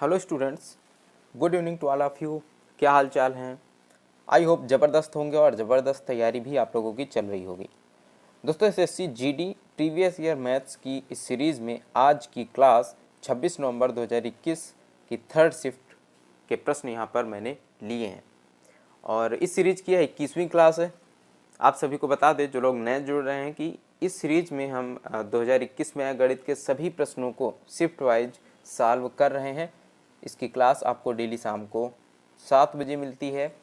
Hello students, good evening to all of you. क्या हाल चाल हैं? आई होप ज़बरदस्त होंगे और ज़बरदस्त तैयारी भी आप लोगों की चल रही होगी। दोस्तों, SSC GD previous year maths की इस सीरीज़ में आज की क्लास 26 नवंबर 2021 की थर्ड शिफ्ट के प्रश्न यहाँ पर मैंने लिए हैं और इस सीरीज़ की 21वीं क्लास है। आप सभी को बता दें, जो लोग नए जुड़ रहे हैं, कि इस सीरीज में हम 2021 में गणित के सभी प्रश्नों को शिफ्ट वाइज सॉल्व कर रहे हैं। इसकी क्लास आपको डेली शाम को 7 बजे मिलती है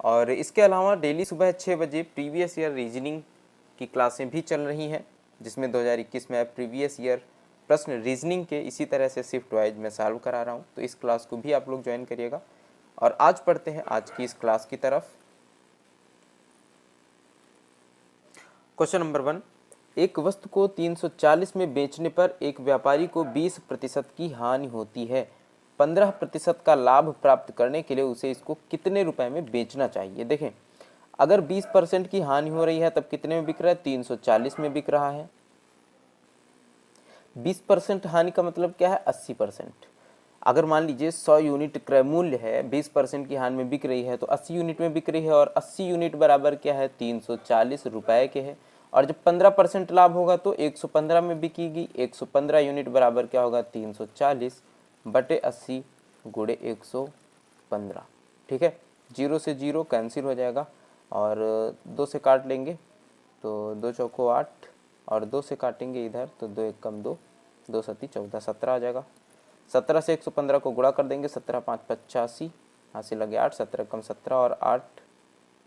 और इसके अलावा डेली सुबह 6 बजे प्रीवियस ईयर रीजनिंग की क्लासें भी चल रही हैं, जिसमें 2021 में प्रीवियस ईयर प्रश्न रीजनिंग के इसी तरह से शिफ्ट वाइज मैं सॉल्व करा रहा हूँ। तो इस क्लास को भी आप लोग ज्वाइन करिएगा और आज पढ़ते हैं आज की इस क्लास की तरफ। क्वेश्चन नंबर 1, एक वस्तु को 340 में बेचने पर एक व्यापारी को 20% की हानि होती है। 15% का लाभ प्राप्त करने के लिए उसे इसको कितने रुपए में बेचना चाहिए? देखें, अगर 20% की हानि हो रही है तब कितने में बिक रहा है? 340 में बिक रहा है। 20% हानि का मतलब क्या है? 80%। अगर मान लीजिए 100 यूनिट क्रय मूल्य है, 20% की हानि में बिक रही है तो 80 यूनिट में बिक रही है और 80 यूनिट बराबर क्या है? 340 रुपए के है। और जब 15% लाभ होगा तो 115 में बिकेगी। 115 यूनिट बराबर क्या होगा? 340 बटे 80 गुणे 115। ठीक है, 0 से 0 कैंसिल हो जाएगा और 2 से काट लेंगे तो 2 चौको 8 और 2 से काटेंगे इधर तो 2 एक कम 2, 2 सती 14, 17 आ जाएगा। 17 से 115 को गुणा कर देंगे, 17 5 85, हाथ से लगे 8, 17 कम 17 और 8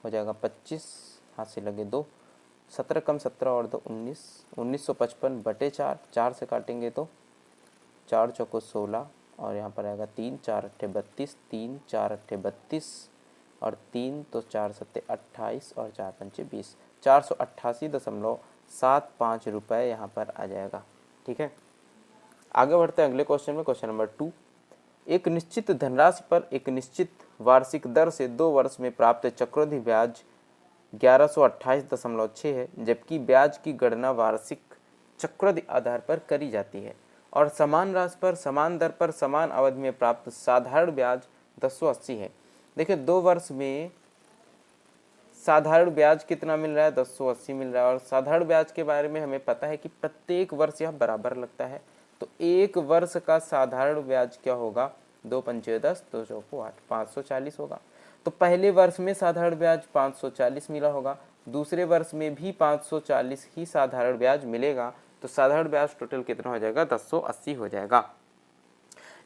हो जाएगा 25, हाथ से लगे 2, 17 कम 17 और 2 19, 1955 बटे 4, 4 से काटेंगे तो 4 चौको 16 और यहाँ पर आएगा 3, 4 अट्ठे 32, 3 4 अट्ठे 32 और 3 तो 4 सत्ते 28 और 4 पंचे 20, 488.75 रुपये यहाँ पर आ जाएगा। ठीक है, आगे बढ़ते हैं अगले क्वेश्चन में। क्वेश्चन नंबर 2, एक निश्चित धनराशि पर एक निश्चित वार्षिक दर से 2 वर्ष में प्राप्त चक्रवृद्धि ब्याज 1128.6 है, जबकि ब्याज की गणना वार्षिक चक्रवृद्धि आधार पर करी जाती है और समान राशि पर समान दर पर समान अवधि में प्राप्त साधारण ब्याज 1080 है। देखिए, 2 वर्ष में साधारण ब्याज कितना मिल रहा है? 1080 मिल रहा है और साधारण ब्याज के बारे में हमें पता है कि प्रत्येक वर्ष यह बराबर लगता है। तो एक वर्ष का साधारण ब्याज क्या होगा? 2 पंचे 10, 2 चौको 8, 540 होगा। तो पहले वर्ष में साधारण ब्याज 540 मिला होगा, दूसरे वर्ष में भी 540 ही साधारण ब्याज मिलेगा, तो साधारण ब्याज टोटल कितना हो जाएगा? 1080 हो जाएगा।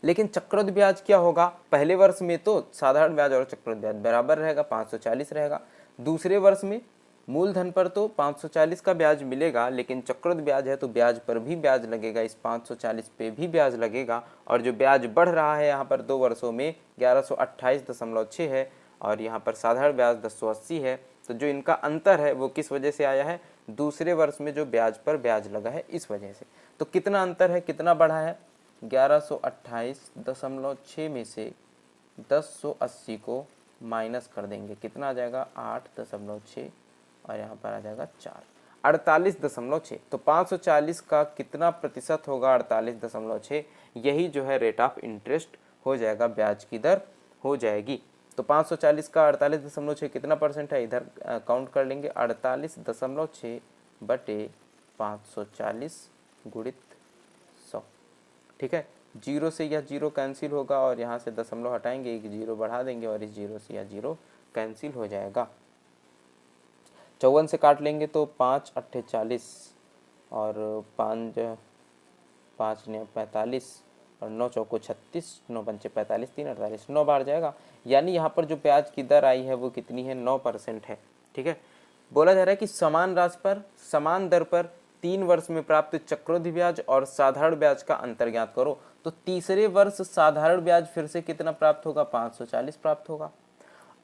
लेकिन चक्रवृद्धि ब्याज क्या होगा? पहले वर्ष में तो साधारण ब्याज और चक्रवृद्धि ब्याज बराबर रहेगा, 540 रहेगा। दूसरे वर्ष में मूलधन पर तो 540 का ब्याज मिलेगा, लेकिन चक्रवृद्धि ब्याज है तो ब्याज पर भी ब्याज लगेगा, इस 540 पे भी ब्याज लगेगा और जो ब्याज बढ़ रहा है यहाँ पर 2 वर्षों में 1128.6 है और यहाँ पर साधारण ब्याज 1080 है। तो जो इनका अंतर है वो किस वजह से आया है? दूसरे वर्ष में जो ब्याज पर ब्याज लगा है इस वजह से। तो कितना अंतर है, कितना बढ़ा है? 1128.6 में से 1080 को माइनस कर देंगे, कितना आ जाएगा? 8.6 और यहाँ पर आ जाएगा 4, 48.6। तो 540 का कितना प्रतिशत होगा? 48.6। यही जो है रेट ऑफ इंटरेस्ट हो जाएगा, ब्याज की दर हो जाएगी। तो 540 का 48.6 कितना परसेंट है? इधर काउंट कर लेंगे, 48.6 बटे 540 गुणित 100। ठीक है, 0 से यह 0 कैंसिल होगा और यहाँ से दशमलव हटाएंगे, एक 0 बढ़ा देंगे और इस 0 से यह 0 कैंसिल हो जाएगा। 54 से काट लेंगे तो 5 अट्ठे 40 और 5 5 ने 45 और 9 चौको 36, 9 पंचे 45, 3 48, 9 बार जाएगा। यानी यहाँ पर जो ब्याज की दर आई है वो कितनी है? 9% है। ठीक है, बोला जा रहा है कि समान राशि पर समान दर पर 3 वर्ष में प्राप्त चक्रवृद्धि ब्याज और साधारण ब्याज का अंतर ज्ञात करो। तो तीसरे वर्ष साधारण ब्याज फिर से कितना प्राप्त होगा? 540 प्राप्त होगा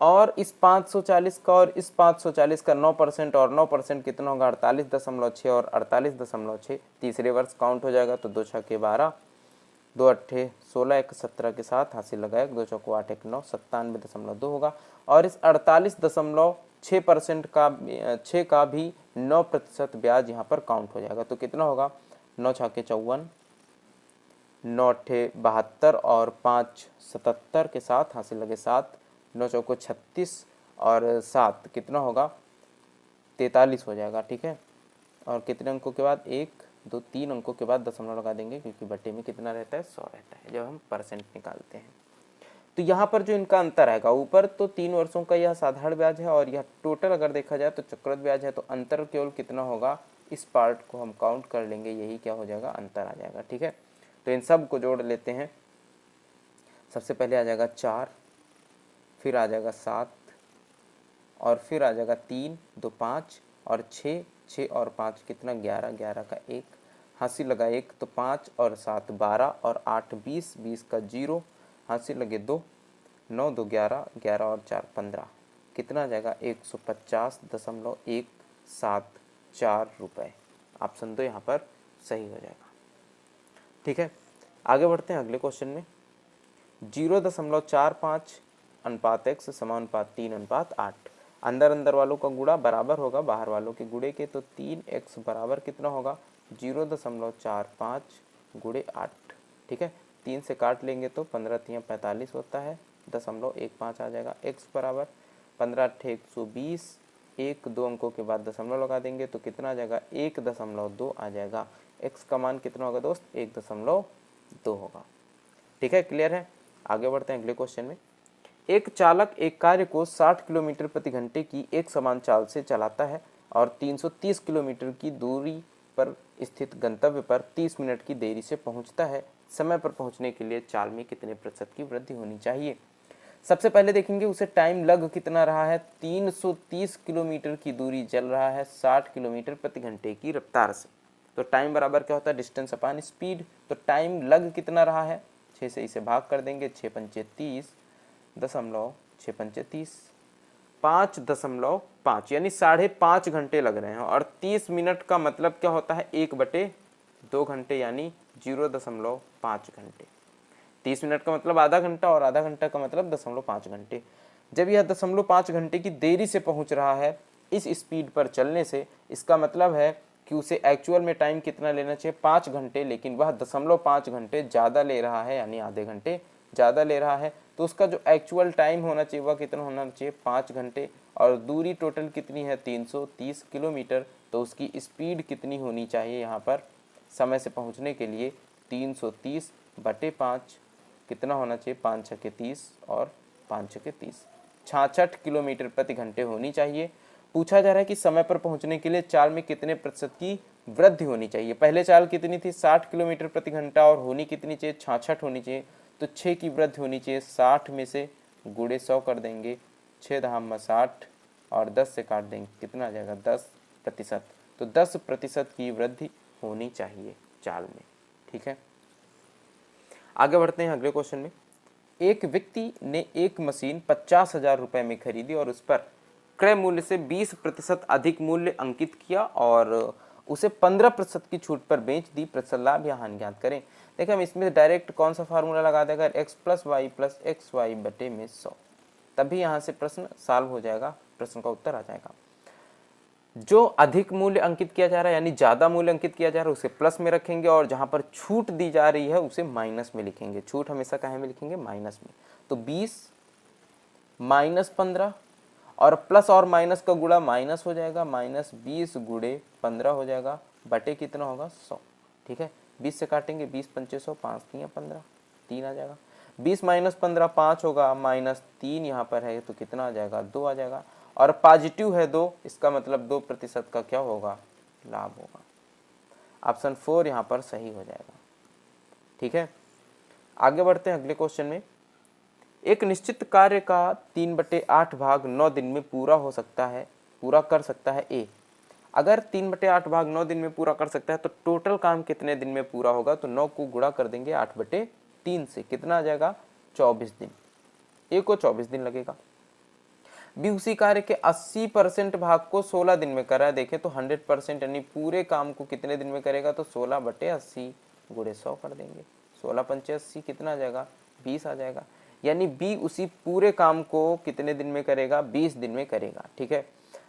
और इस 540 का और इस 540 का 9% और 9% कितना होगा? 48.6 और 48.6 तीसरे वर्ष काउंट हो जाएगा। तो 2 छक्के 12, 2 अट्ठे 16, 1 17 के साथ हासिल लगाए, 2 चौको 8, 1 9, 97.2 होगा और इस 48.6% का 6 का भी 9% ब्याज यहाँ पर काउंट हो जाएगा। तो कितना होगा? 9 छक्के 54, 9 ठे 72 और 5 77 के साथ हासिल लगे 7, 9 चौको 36 और 7 कितना होगा 43 हो जाएगा। ठीक है, और कितने अंकों के बाद 1 2 3 अंकों के बाद दशमलव लगा देंगे, क्योंकि बटे में कितना रहता है 100 रहता है जब हम परसेंट निकालते हैं। तो यहाँ पर जो इनका अंतर आएगा, ऊपर तो 3 वर्षों का यह साधारण ब्याज है और यह टोटल अगर देखा जाए तो चक्रवृद्धि ब्याज है, तो अंतर केवल कितना होगा, इस पार्ट को हम काउंट कर लेंगे, यही क्या हो जाएगा अंतर आ जाएगा। ठीक है, तो इन सब को जोड़ लेते हैं। सबसे पहले आ जाएगा 4, फिर आ जाएगा 7 और फिर आ जाएगा 3 2 5 और 6 6 और 5 कितना 11 11 का 1 हासिल लगा 1, तो 5 और 7 12 और 8 20 20 का 0 हासिल लगे 2, 9 2 11 11 और 4 15 कितना आ जाएगा 150.174 रुपये। ऑप्शन 2 यहाँ पर सही हो जाएगा। ठीक है, आगे बढ़ते हैं अगले क्वेश्चन में। 0.45 अनुपात x समानुपात 3 अनुपात 8, अंदर अंदर वालों का गुणा बराबर होगा बाहर वालों के गुणे के, तो 3x बराबर कितना होगा 0.45 गुणे 8। ठीक है, 3 से काट लेंगे तो 15 3 45 होता है, 0.15 आ जाएगा। x बराबर 15 × 120, 1 2 अंकों के बाद दशमलव लगा देंगे तो कितना आ जाएगा 1.2 आ जाएगा। x का मान कितना होगा दोस्त 1.2 होगा। ठीक है, क्लियर है। आगे बढ़ते हैं अगले क्वेश्चन में। एक चालक एक कार्य को 60 किलोमीटर प्रति घंटे की एक समान चाल से चलाता है और 330 किलोमीटर की दूरी पर स्थित गंतव्य पर 30 मिनट की देरी से पहुंचता है। समय पर पहुंचने के लिए चाल में कितने प्रतिशत की वृद्धि होनी चाहिए। सबसे पहले देखेंगे उसे टाइम लग कितना रहा है, 330 किलोमीटर की दूरी चल रहा है 60 किलोमीटर प्रति घंटे की रफ्तार से। तो टाइम बराबर क्या होता है डिस्टेंस अपान स्पीड। तो टाइम लग कितना रहा है, 6 से इसे भाग कर देंगे, 6 पंचे 30 दशमलव 6 पंचे 30 5.5 यानी 5.5 घंटे लग रहे हैं, और 30 मिनट का मतलब क्या होता है 1/2 घंटे यानी 0.5 घंटे। 30 मिनट का मतलब आधा घंटा और आधा घंटा का मतलब 0.5 घंटे। जब यह 0.5 घंटे की देरी से पहुंच रहा है इस स्पीड पर चलने से, इसका मतलब है कि उसे एक्चुअल में टाइम कितना लेना चाहिए 5 घंटे, लेकिन वह 0.5 घंटे ज़्यादा ले रहा है, यानी आधे घंटे ज़्यादा ले रहा है। तो उसका जो एक्चुअल टाइम होना चाहिए वह कितना होना चाहिए 5 घंटे, और दूरी टोटल कितनी है 330 किलोमीटर। तो उसकी स्पीड कितनी होनी चाहिए यहाँ पर समय से पहुँचने के लिए 330/5 कितना होना चाहिए 5 छके 30 और 5 छके 30 66 किलोमीटर प्रति घंटे होनी चाहिए। पूछा जा रहा है कि समय पर पहुंचने के लिए चाल में कितने प्रतिशत की वृद्धि होनी चाहिए। पहले चाल कितनी थी 60 किलोमीटर प्रति घंटा और होनी कितनी चाहिए 66 होनी चाहिए, तो 6 की वृद्धि होनी चाहिए। 60 में से गुणे 100 कर देंगे, 6 धाम 60 और 10 से काट देंगे, कितना आ जाएगा 10%। तो 10% की वृद्धि होनी चाहिए चाल में। ठीक है, आगे बढ़ते हैं अगले क्वेश्चन में। एक व्यक्ति ने एक मशीन 50,000 रुपये में खरीदी और उस पर क्रय मूल्य से 20% अधिक मूल्य अंकित किया और उसे 15% की छूट पर बेच दी। प्रतिशत लाभ या हानि ज्ञात करें। देखिए हम इसमें डायरेक्ट कौन सा फार्मूला लगा देगा x + y + xy बटे में 100, तभी यहाँ से प्रश्न सॉल्व हो जाएगा, प्रश्न का उत्तर आ जाएगा। जो अधिक मूल्य अंकित किया जा रहा है यानी ज़्यादा मूल्य अंकित किया जा रहा है उसे प्लस में रखेंगे, और जहाँ पर छूट दी जा रही है उसे माइनस में लिखेंगे। छूट हमेशा कहाँ में लिखेंगे माइनस में। तो 20 - 15 और प्लस और माइनस का गुणा माइनस हो जाएगा, -20 गुणे 15 हो जाएगा, बटे कितना होगा 100। ठीक है, 20 से काटेंगे 20 पंचे 100, 5 3 15 3 आ जाएगा। 20 - 15 5 होगा, -3 यहाँ पर है तो कितना आ जाएगा 2 आ जाएगा, और पॉजिटिव है 2, इसका मतलब 2% का क्या होगा लाभ होगा। ऑप्शन 4 यहाँ पर सही हो जाएगा। ठीक है, आगे बढ़ते हैं अगले क्वेश्चन में। एक निश्चित कार्य का 3/8 भाग 9 दिन में पूरा कर सकता है ए। अगर 3/8 भाग 9 दिन में पूरा कर सकता है तो टोटल काम कितने दिन में पूरा होगा। तो 9 को गुणा कर देंगे 8/3 से, कितना आ जाएगा 24 दिन। ए को 24 दिन लगेगा। बी उसी कार्य के 80% भाग को 16 दिन में करा है। देखें तो 100% यानी पूरे काम को कितने दिन में करेगा, तो 16/80 गुणे 100 कर देंगे, 16 पंचे 80 कितना आ जाएगा 20 आ जाएगा। यानी बी उसी पूरे काम को कितने दिन में करेगा 20 दिन में करेगा। ठीक है,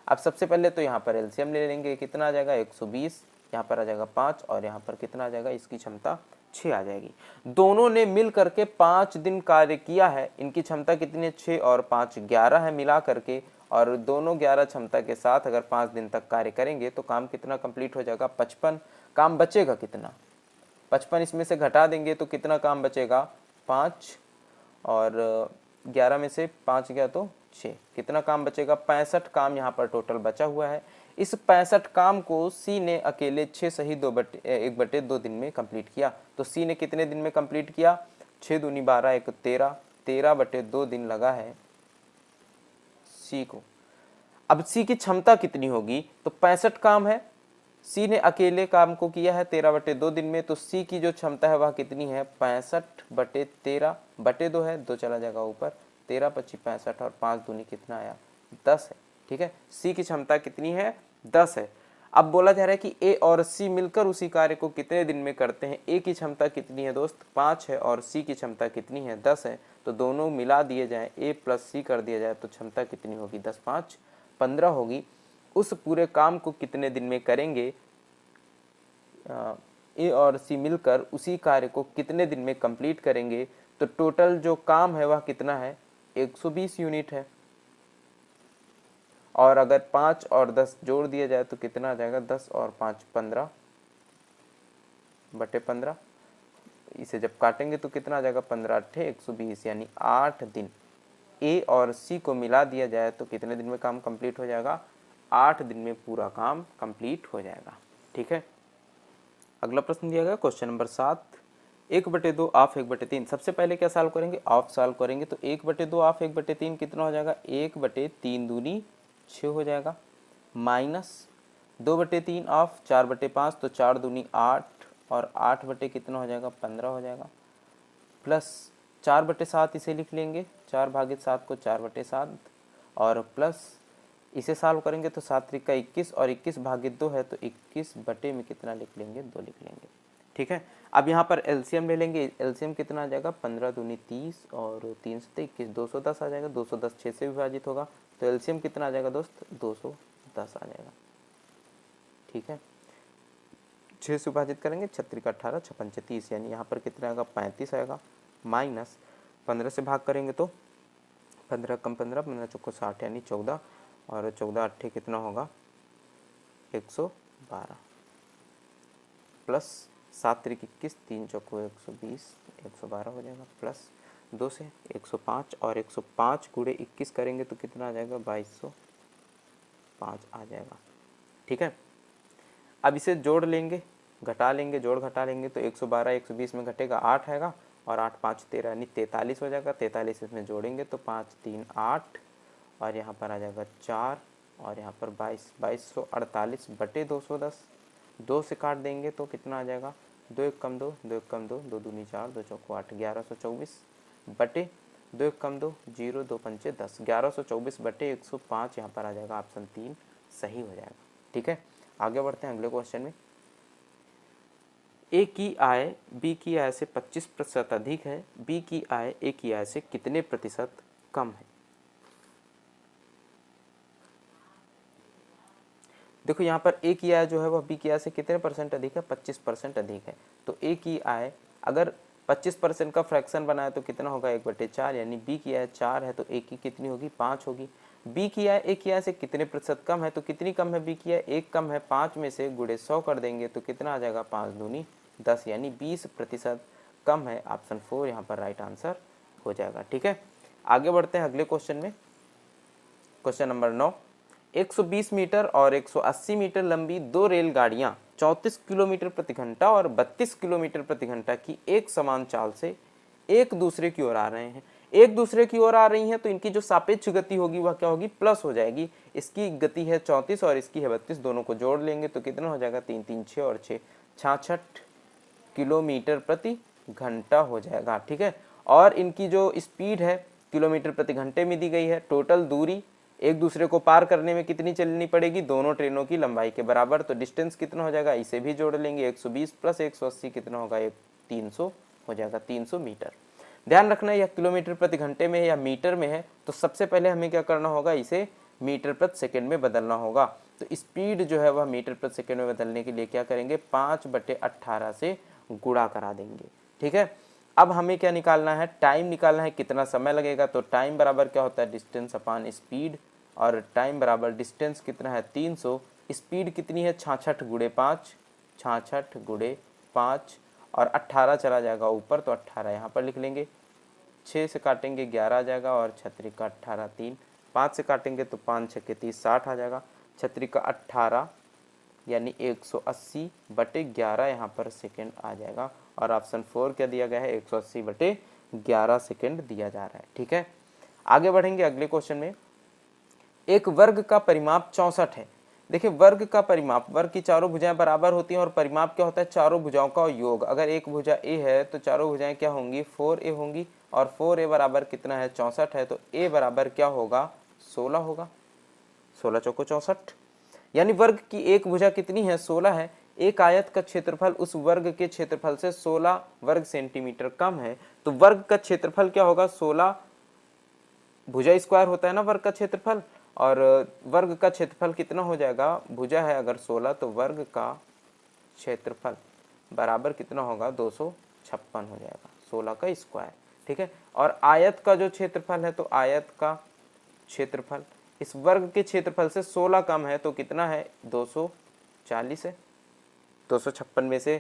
अब सबसे पहले तो यहाँ पर एलसीएम ले लेंगे, कितना आ जाएगा 120, यहाँ पर आ जाएगा 5 और यहाँ पर कितना आ जाएगा इसकी क्षमता 6 आ जाएगी। दोनों ने मिल करके 5 दिन कार्य किया है, इनकी क्षमता कितनी है 6 और 5 11 है मिला करके, और दोनों 11 क्षमता के साथ अगर 5 दिन तक कार्य करेंगे तो काम कितना कंप्लीट हो जाएगा 55। काम बचेगा कितना 55, इसमें से घटा देंगे तो कितना काम बचेगा 5, और 11 में से 5 गया तो 6, कितना काम बचेगा 65 काम यहाँ पर टोटल बचा हुआ है। इस 65 काम को सी ने अकेले 6 सही 1/2 दिन में कंप्लीट किया। तो सी ने कितने दिन में कंप्लीट किया 6 दूनी 12 1 13, 13/2 दिन लगा है सी को। अब सी की क्षमता कितनी होगी, तो 65 काम है, सी ने अकेले काम को किया है 13/2 दिन में, तो सी की जो क्षमता है वह कितनी है 65/13/2 है, 2 चला जाएगा ऊपर, 13 25 65 और 5 दूनी कितना आया 10 है। ठीक है, सी की क्षमता कितनी है 10 है। अब बोला जा रहा है कि ए और सी मिलकर उसी कार्य को कितने दिन में करते हैं। ए की क्षमता कितनी है दोस्त 5 है और सी की क्षमता कितनी है 10 है, तो दोनों मिला दिए जाए ए प्लस सी कर दिया जाए तो क्षमता कितनी होगी 10 5 15 होगी। उस पूरे काम को कितने दिन में करेंगे, ए और सी मिलकर उसी कार्य को कितने दिन में कंप्लीट करेंगे, तो टोटल जो काम है वह कितना है 120 यूनिट है, और अगर 5 और 10 जोड़ दिया जाए तो कितना आ जाएगा 10 और 5 15/15, इसे जब काटेंगे तो कितना आ जाएगा 15 × 120 यानी 8 दिन। ए और सी को मिला दिया जाए तो कितने दिन में काम कंप्लीट हो जाएगा 8 दिन में पूरा काम कंप्लीट हो जाएगा। ठीक है, अगला प्रश्न दिया गया क्वेश्चन नंबर 7, 1/2 ऑफ 1/3। सबसे पहले क्या सॉल्व करेंगे ऑफ सॉल्व करेंगे, तो 1/2 ऑफ 1/3 कितना हो जाएगा 1/3 दूनी 6 हो जाएगा, माइनस 2/3 ऑफ 4/5, तो 4 दूनी 8 और 8 बटे कितना हो जाएगा 15 हो जाएगा, प्लस 4/7 इसे लिख लेंगे, 4/7 को 4/7, और प्लस इसे सॉल्व करेंगे तो 7 त्रिक का 21 और 21/2 है तो 21 बटे में कितना लिख लेंगे 2 लिख लेंगे। ठीक है, अब यहाँ पर एलसीएम ले लेंगे, एलसीएम कितना आ जाएगा 15 दूनी 30 और 3 से 21 210 आ जाएगा, 210 6 से विभाजित होगा तो एलसीएम कितना आ जाएगा दोस्त 210 आ जाएगा। ठीक है, 6 से विभाजित करेंगे 6 त्रिक 18 6 पंचे 30 यानी यहाँ पर कितना आएगा 35 आएगा, माइनस 15 से भाग करेंगे तो 15 कम 15 15 चौको 60 यानी 14 और 14 8 कितना होगा 112, प्लस 7 त्रिक 21 3 चौको 120 112 हो जाएगा, प्लस 2 से 105 और 105 गुणे 21 करेंगे तो कितना आ जाएगा 2205 आ जाएगा। ठीक है, अब इसे जोड़ लेंगे घटा लेंगे, जोड़ घटा लेंगे तो 112 120 में घटेगा 8 आएगा और 8 5 13 यानी 43 हो जाएगा, 43 इसमें जोड़ेंगे तो 5 3 8 और यहाँ पर आ जाएगा 4 और यहाँ पर 2248 बटे 210, 2 से काट देंगे तो कितना आ जाएगा 2 1 कम 2 2 1 कम 2 2 दूनी 4 2 चौको 8 1124 बटे 2 1 कम 2 0 2 पंचे 10 1124 बटे 105 यहाँ पर आ जाएगा ऑप्शन 3 सही हो जाएगा। ठीक है, आगे बढ़ते हैं अगले क्वेश्चन में। ए की आय बी की आय से 25% अधिक है, बी की आय ए की आय से कितने प्रतिशत कम है। देखो यहाँ पर ए की आय जो है वह बी की आय से कितने परसेंट अधिक है 25% अधिक है, तो ए की आय अगर 25% का फ्रैक्शन बनाए तो कितना होगा 1/4 यानी बी की आय 4 है तो ए की कितनी होगी 5 होगी। बी की आय ए की आय से कितने प्रतिशत कम है, तो कितनी कम है बी की आय 1 कम है, 5 में से गुणे 100 कर देंगे तो कितना आ जाएगा 5 दूनी 10 यानी 20% कम है, ऑप्शन 4 यहाँ पर राइट आंसर हो जाएगा। ठीक है, आगे बढ़ते हैं अगले क्वेश्चन में। क्वेश्चन नंबर 9, 120 मीटर और 180 मीटर लंबी 2 रेलगाड़ियां 34 किलोमीटर प्रति घंटा और 32 किलोमीटर प्रति घंटा की एक समान चाल से एक दूसरे की ओर आ रहे हैं। एक दूसरे की ओर आ रही हैं तो इनकी जो सापेक्ष गति होगी वह क्या होगी प्लस हो जाएगी। इसकी गति है 34 और इसकी है 32, दोनों को जोड़ लेंगे तो कितना हो जाएगा 3 3 6 और 6 66 किलोमीटर प्रति घंटा हो जाएगा। ठीक है, और इनकी जो स्पीड है किलोमीटर प्रति घंटे में दी गई है। टोटल दूरी एक दूसरे को पार करने में कितनी चलनी पड़ेगी दोनों ट्रेनों की लंबाई के बराबर, तो डिस्टेंस कितना हो जाएगा इसे भी जोड़ लेंगे 120 प्लस 180 कितना होगा 300 हो जाएगा 300 मीटर। ध्यान रखना यह किलोमीटर प्रति घंटे में है या मीटर में है, तो सबसे पहले हमें क्या करना होगा इसे मीटर प्रति सेकेंड में बदलना होगा। तो स्पीड जो है वह मीटर प्रति सेकेंड में बदलने के लिए क्या करेंगे 5/18 से गुणा करा देंगे। ठीक है, अब हमें क्या निकालना है, टाइम निकालना है, कितना समय लगेगा। तो टाइम बराबर क्या होता है, डिस्टेंस अपॉन स्पीड, और टाइम बराबर डिस्टेंस कितना है 300, स्पीड कितनी है 66 गुणे 5, 66 गुणे 5, और 18 चला जाएगा ऊपर तो 18 यहाँ पर लिख लेंगे। 6 से काटेंगे 11 आ जाएगा, और 6 का 18 3, 5 से काटेंगे तो 5 6 के 30 60 आ जाएगा। 6 का 18 यानी 180 बटे 11 यहाँ पर सेकेंड आ जाएगा, और ऑप्शन 4 क्या दिया गया है 180 बटे 11 सेकेंड दिया जा रहा है। ठीक है, आगे बढ़ेंगे अगले क्वेश्चन में। एक वर्ग का परिमाप 64 है। देखिए वर्ग का परिमाप, वर्ग की चारों भुजाएं बराबर होती हैं, और परिमाप क्या होता है, चारों भुजाओं का योग। अगर एक भुजा ए है तो चारों भुजाएं क्या होंगी 4a होंगी, और 4a बराबर कितना है 64 है, तो a बराबर क्या होगा 16 होगा। 16 चौको 64, यानी वर्ग की एक भुजा कितनी है 16 है। एक आयत का क्षेत्रफल उस वर्ग के क्षेत्रफल से 16 वर्ग सेंटीमीटर कम है, तो वर्ग का क्षेत्रफल क्या होगा 16, भुजा स्क्वायर होता है ना वर्ग का क्षेत्रफल, और वर्ग का क्षेत्रफल कितना हो जाएगा, भुजा है अगर 16 तो वर्ग का क्षेत्रफल बराबर कितना होगा 256 हो जाएगा, 16 का स्क्वायर। ठीक है, और आयत का जो क्षेत्रफल है तो आयत का क्षेत्रफल इस वर्ग के क्षेत्रफल से 16 कम है, तो कितना है 240 है। 256 में से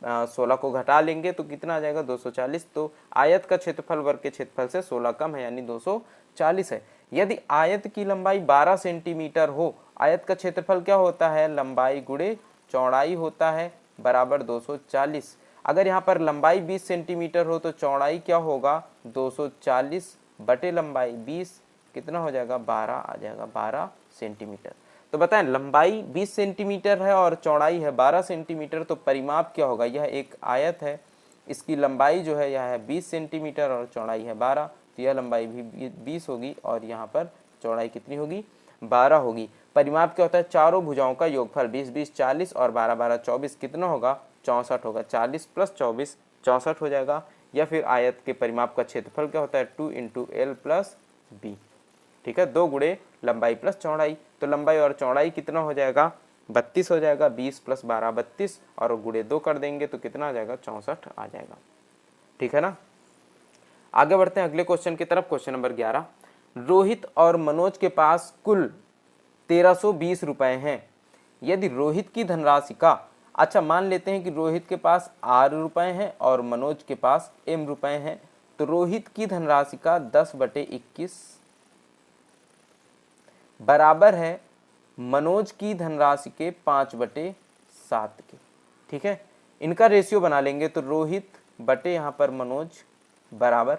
16 को घटा लेंगे तो कितना आ जाएगा 240। तो आयत का क्षेत्रफल वर्ग के क्षेत्रफल से 16 कम है यानी 240 है। यदि आयत की लंबाई 12 सेंटीमीटर हो, आयत का क्षेत्रफल क्या होता है लंबाई गुणे चौड़ाई होता है बराबर 240। अगर यहाँ पर लंबाई 20 सेंटीमीटर हो तो चौड़ाई क्या होगा 240 बटे लंबाई 20 कितना हो जाएगा 12 आ जाएगा 12 सेंटीमीटर। तो बताएं लंबाई 20 सेंटीमीटर है और चौड़ाई है 12 सेंटीमीटर, तो परिमाप क्या होगा, यह एक आयत है, इसकी लंबाई जो है यह है 20 सेंटीमीटर और चौड़ाई है 12, तो यह लंबाई भी 20 होगी और यहाँ पर चौड़ाई कितनी होगी 12 होगी। परिमाप क्या होता है चारों भुजाओं का योगफल 20 20 40 और 12 12 24 कितना होगा 64 होगा। 40 + 24 64 हो जाएगा। या फिर आयत के परिमाप का क्षेत्रफल क्या होता है 2 × L + B। ठीक है, 2 गुणे लंबाई प्लस चौड़ाई, तो लंबाई और चौड़ाई कितना हो जाएगा 32 हो जाएगा। 20 + 12 32 और गुणे 2 कर देंगे तो कितना आ जाएगा 64 आ जाएगा। ठीक है ना, आगे बढ़ते हैं अगले क्वेश्चन की तरफ। क्वेश्चन नंबर 11, रोहित और मनोज के पास कुल 1320 रुपए हैं। यदि रोहित की धनराशि का, अच्छा मान लेते हैं कि रोहित के पास R रुपए हैं और मनोज के पास M रुपए हैं, तो रोहित की धनराशि का 10/21 बराबर है मनोज की धनराशि के 5/7 के। ठीक है, इनका रेशियो बना लेंगे तो रोहित बटे यहाँ पर मनोज बराबर,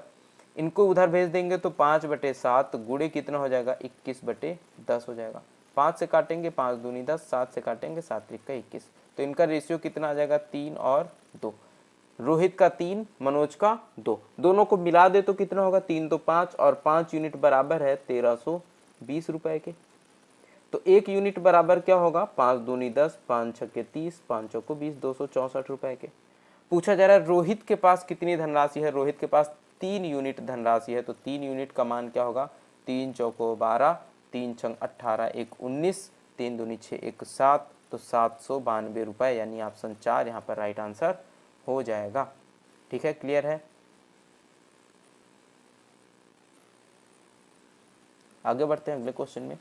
इनको उधर भेज देंगे तो 5/7 गुणे कितना हो जाएगा 21/10 हो जाएगा। 5 से काटेंगे 5 दूनी 10, 7 से काटेंगे 7 × 21, तो इनका रेशियो कितना आ जाएगा 3 और 2। रोहित का 3 मनोज का 2, दोनों को मिला दे तो कितना होगा 3 तो 5 और 5 यूनिट बराबर है 1320 रुपए के। तो 1 यूनिट बराबर क्या होगा 5 दूनी 10, 5 छक्के 30, 5 चौको 20, 264 रुपए के। पूछा जा रहा है रोहित के पास कितनी धनराशि है, रोहित के पास 3 यूनिट धनराशि है, तो 3 यूनिट का मान क्या होगा 3 चौको 12, 3 छंग 18, 1 19, 3 दूनी 6, 1 7, तो 792 रुपए, यानी ऑप्शन 4 यहाँ पर राइट आंसर हो जाएगा। ठीक है, क्लियर है। आगे बढ़ते हैं अगले क्वेश्चन में।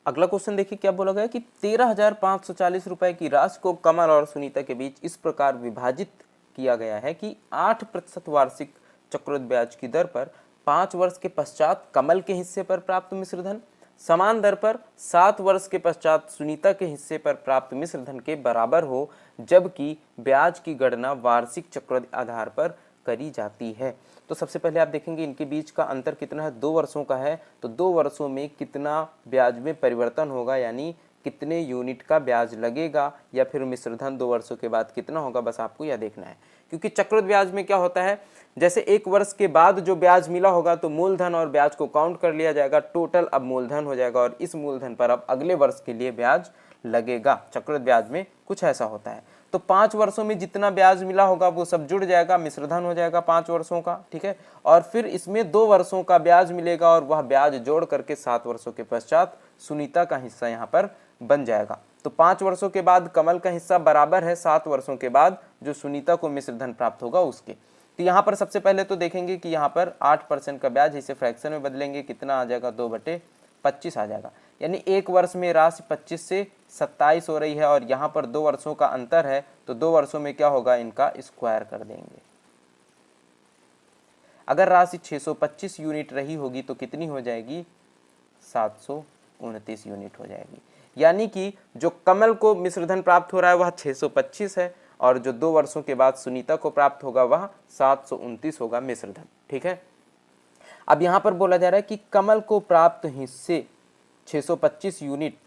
अगला क्वेश्चन देखिए क्या बोला गया कि 13,540 रुपए की राशि को कमल और सुनीता के बीच इस प्रकार विभाजित किया गया है कि 8% वार्षिक चक्रवृद्धि ब्याज की दर पर 5 वर्ष के पश्चात कमल के हिस्से पर प्राप्त मिश्रधन समान दर पर 7 वर्ष के पश्चात सुनीता के हिस्से पर प्राप्त मिश्रधन के बराबर हो, जबकि ब्याज की गणना वार्षिक चक्रवृद्धि आधार पर करी जाती है। तो सबसे पहले आप देखेंगे इनके बीच का अंतर कितना है, 2 वर्षों का है, तो 2 वर्षों में कितना ब्याज में परिवर्तन होगा, यानी कितने यूनिट का ब्याज लगेगा, या फिर मिश्रधन 2 वर्षों के बाद कितना होगा, बस आपको यह देखना है। क्योंकि चक्रवृद्धि ब्याज में क्या होता है, जैसे 1 वर्ष के बाद जो ब्याज मिला होगा तो मूलधन और ब्याज को काउंट कर लिया जाएगा, टोटल अब मूलधन हो जाएगा और इस मूलधन पर अब अगले वर्ष के लिए ब्याज लगेगा। चक्रवृद्धि ब्याज में कुछ ऐसा होता है। तो 5 वर्षों में जितना ब्याज मिला होगा वो सब जुड़ जाएगा, मिश्रधन हो जाएगा 5 वर्षों का। ठीक है, और फिर इसमें 2 वर्षों का ब्याज मिलेगा और वह ब्याज जोड़ करके 7 वर्षों के पश्चात सुनीता का हिस्सा यहाँ पर बन जाएगा। तो 5 वर्षों के बाद कमल का हिस्सा बराबर है 7 वर्षों के बाद जो सुनीता को मिश्र धन प्राप्त होगा उसके। तो यहाँ पर सबसे पहले तो देखेंगे कि यहाँ पर 8% का ब्याज, इसे फ्रैक्शन में बदलेंगे, कितना आ जाएगा 2/25 आ जाएगा। यानी एक वर्ष में राशि 25 से 27 हो रही है और यहाँ पर 2 वर्षों का अंतर है, तो 2 वर्षों में क्या होगा, इनका स्क्वायर कर देंगे। अगर राशि 625 यूनिट रही होगी तो कितनी हो जाएगी, 729 यूनिट हो जाएगी। यानी कि जो कमल को मिश्रधन प्राप्त हो रहा है वह 625 है और जो 2 वर्षों के बाद सुनीता को प्राप्त होगा वह 729 होगा मिश्रधन। ठीक है, अब यहां पर बोला जा रहा है कि कमल को प्राप्त हिस्से 625 यूनिट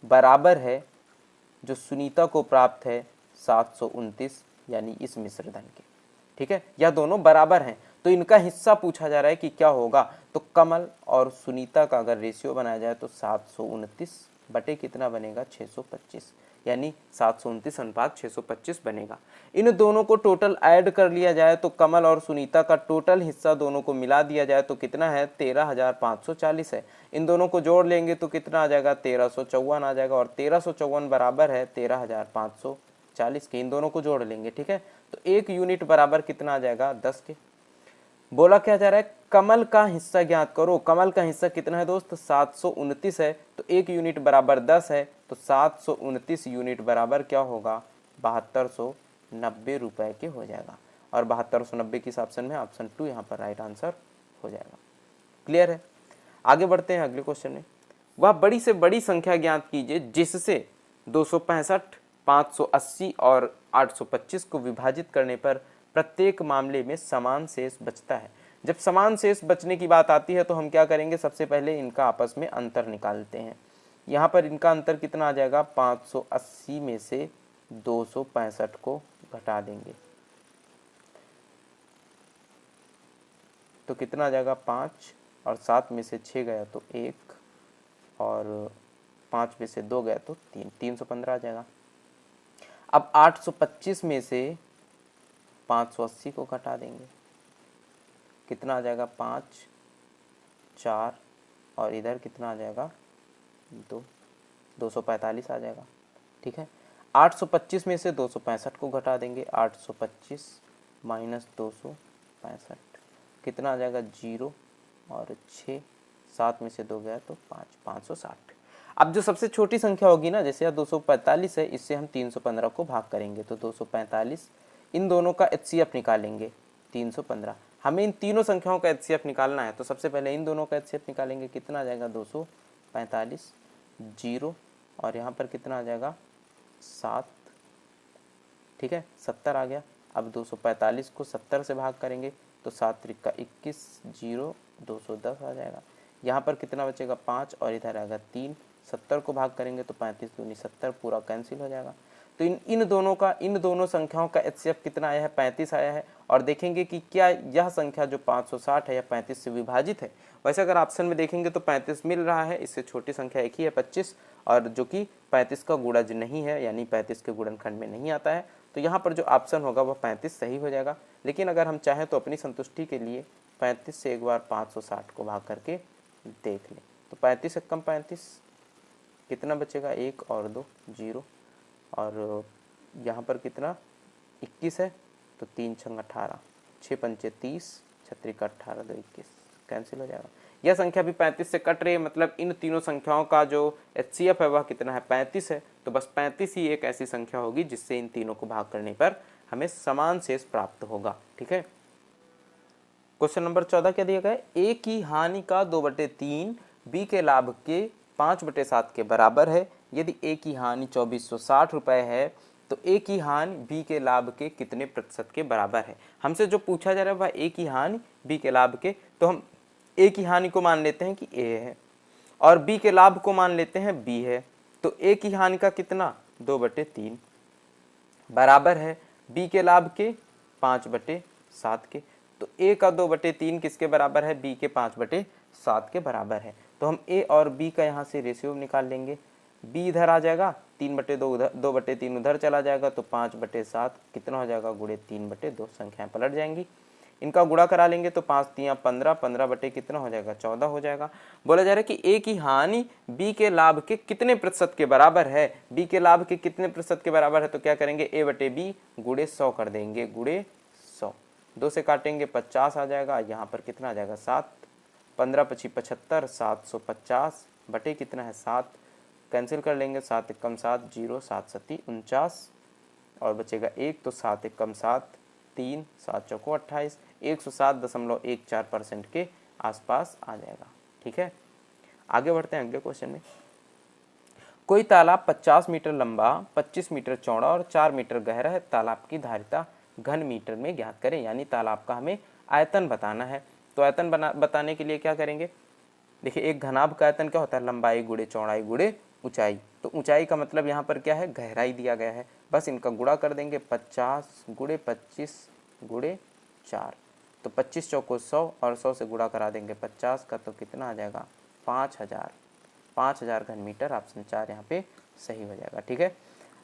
बराबर है जो सुनीता को प्राप्त है 729, यानी इस मिश्रधन के। ठीक है, यह दोनों बराबर हैं, तो इनका हिस्सा पूछा जा रहा है कि क्या होगा। तो कमल और सुनीता का अगर रेशियो बनाया जाए तो 729 बटे कितना बनेगा, 625, यानी 729 अनुपात 625 बनेगा। इन दोनों को टोटल ऐड कर लिया जाए तो कमल और सुनीता का टोटल हिस्सा दोनों को मिला दिया जाए तो कितना है, 13,540 है। इन दोनों को जोड़ लेंगे तो कितना आ जाएगा, 1354 आ जाएगा, और 1354 बराबर है 13,540 के। इन दोनों को जोड़ लेंगे। ठीक है, तो 1 यूनिट बराबर कितना आ जाएगा, 10 के। बोला क्या जा रहा है, कमल का हिस्सा ज्ञात करो। कमल का हिस्सा कितना है दोस्त, 729 है, तो 1 यूनिट बराबर 10 है, तो 729 यूनिट बराबर क्या होगा, 7290 रुपए के हो जाएगा। और 7290 किस ऑप्शन में, ऑप्शन 2 यहाँ पर राइट आंसर हो जाएगा। क्लियर है, आगे बढ़ते हैं अगले क्वेश्चन में। वह बड़ी से बड़ी संख्या ज्ञात कीजिए जिससे 265, 580 और 825 को विभाजित करने पर प्रत्येक मामले में समान शेष बचता है। जब समान शेष बचने की बात आती है तो हम क्या करेंगे, सबसे पहले इनका आपस में अंतर निकालते हैं। यहाँ पर इनका अंतर कितना आ जाएगा, 580 में से 265 को घटा देंगे तो कितना आ जाएगा, 5, और 7 में से 6 गया तो 1, और 5 में से 2 गया तो 3, 315 आ जाएगा। अब 825 में से 580 को घटा देंगे, कितना आ जाएगा, 5, 4, और इधर कितना आ जाएगा, 2, 245 आ जाएगा। ठीक है, 825 में से 265 को घटा देंगे, 825 माइनस 265 कितना आ जाएगा, 0 और 6, 7 में से 2 गया तो 5, 560। अब जो सबसे छोटी संख्या होगी ना, जैसे यह 245 है, इससे हम 315 को भाग करेंगे तो 245, इन दोनों का HCF निकालेंगे 315। हमें इन तीनों संख्याओं का HCF निकालना है, तो सबसे पहले इन दोनों का HCF निकालेंगे, कितना आ जाएगा, 245, 0, और यहाँ पर कितना आ जाएगा, 7। ठीक है, 70 आ गया। अब 245 को 70 से भाग करेंगे तो 7 त्रिक का 21, 0, 210 आ जाएगा। यहाँ पर कितना बचेगा, 5, और इधर आएगा 3। 70 को भाग करेंगे तो 35 दूनी 70, पूरा कैंसिल हो जाएगा। तो इन दोनों संख्याओं का HCF कितना आया है, 35 आया है। और देखेंगे कि क्या यह संख्या जो 560 है या 35 से विभाजित है। वैसे अगर ऑप्शन में देखेंगे तो 35 मिल रहा है, इससे छोटी संख्या एक ही है 25, और जो कि 35 का गुणज नहीं है, यानी 35 के गुणनखंड में नहीं आता है। तो यहाँ पर जो ऑप्शन होगा वह 35 सही हो जाएगा। लेकिन अगर हम चाहें तो अपनी संतुष्टि के लिए 35 से एक बार 560 को भाग करके देख लें, तो 35 से कम 35 कितना बचेगा, 1 और 2 0, और यहाँ पर कितना 21 है तो 3 छंग 18, 6 पंचे 30, 6 का 18, 2 21 कैंसिल हो जाएगा। यह संख्या भी 35 से कट रही है, मतलब इन तीनों संख्याओं का जो HCF है वह कितना है, 35 है। तो बस 35 ही एक ऐसी संख्या होगी जिससे इन तीनों को भाग करने पर हमें समान शेष प्राप्त होगा। ठीक है, क्वेश्चन नंबर 14 क्या दिया गया है, ए की हानि का 2/3 बी के लाभ के 5/7 के बराबर है। यदि ए की हानि 2460 रुपये है तो ए की हानि बी के लाभ के कितने प्रतिशत के बराबर है। हमसे जो पूछा जा रहा है वह ए की हानि बी के लाभ के, तो हम ए की हानि को मान लेते हैं कि ए है और बी के लाभ को मान लेते हैं बी है। तो ए की हानि का कितना, 2/3 बराबर है बी के लाभ के 5/7 के। तो ए का 2/3 किसके बराबर है, बी के 5/7 के बराबर है। तो हम ए और बी का यहाँ से रेशियो निकाल लेंगे। बी इधर आ जाएगा, 3/2 उधर, 2/3 उधर चला जाएगा, तो 5/7 कितना हो जाएगा, गुणे 3/2, संख्याएं पलट जाएंगी। इनका गुणा करा लेंगे तो 5 तियाँ 15, 15 बटे कितना हो जाएगा 14 हो जाएगा। बोला जा रहा है कि ए की हानि बी के लाभ के कितने प्रतिशत के बराबर है, बी के लाभ के कितने प्रतिशत के बराबर है, तो क्या करेंगे ए बटे बी गुणे 100 कर देंगे, गुणे 100, 2 से काटेंगे 50 आ जाएगा, यहाँ पर कितना आ जाएगा 7, 15 पची 75, 750 बटे कितना है 7, कैंसिल कर लेंगे, 7 एकम 7, 0 7 सती 49 और बचेगा 1, तो 7 एकम 7, 3 7 चौको 28, 107.14% के आसपास आ जाएगा। ठीक है, आगे बढ़ते हैं अगले क्वेश्चन में। कोई तालाब 50 मीटर लंबा, 25 मीटर चौड़ा और 4 मीटर गहरा है। तालाब की धारिता घन मीटर में ज्ञात करें, यानी तालाब का हमें आयतन बताना है। तो आयतन बताने के लिए क्या करेंगे, देखिए एक घनाभ का आयतन क्या होता है, लंबाई गुणे चौड़ाई गुणे ऊंचाई। तो ऊंचाई का मतलब यहाँ पर क्या है, गहराई दिया गया है, बस इनका गुणा कर देंगे 50 गुणे 25 गुणे 4, तो 25 चौको 100 और 100 से गुणा करा देंगे 50 का, तो कितना आ जाएगा 5000 घन मीटर। ऑप्शन 4 यहाँ पे सही हो जाएगा। ठीक है,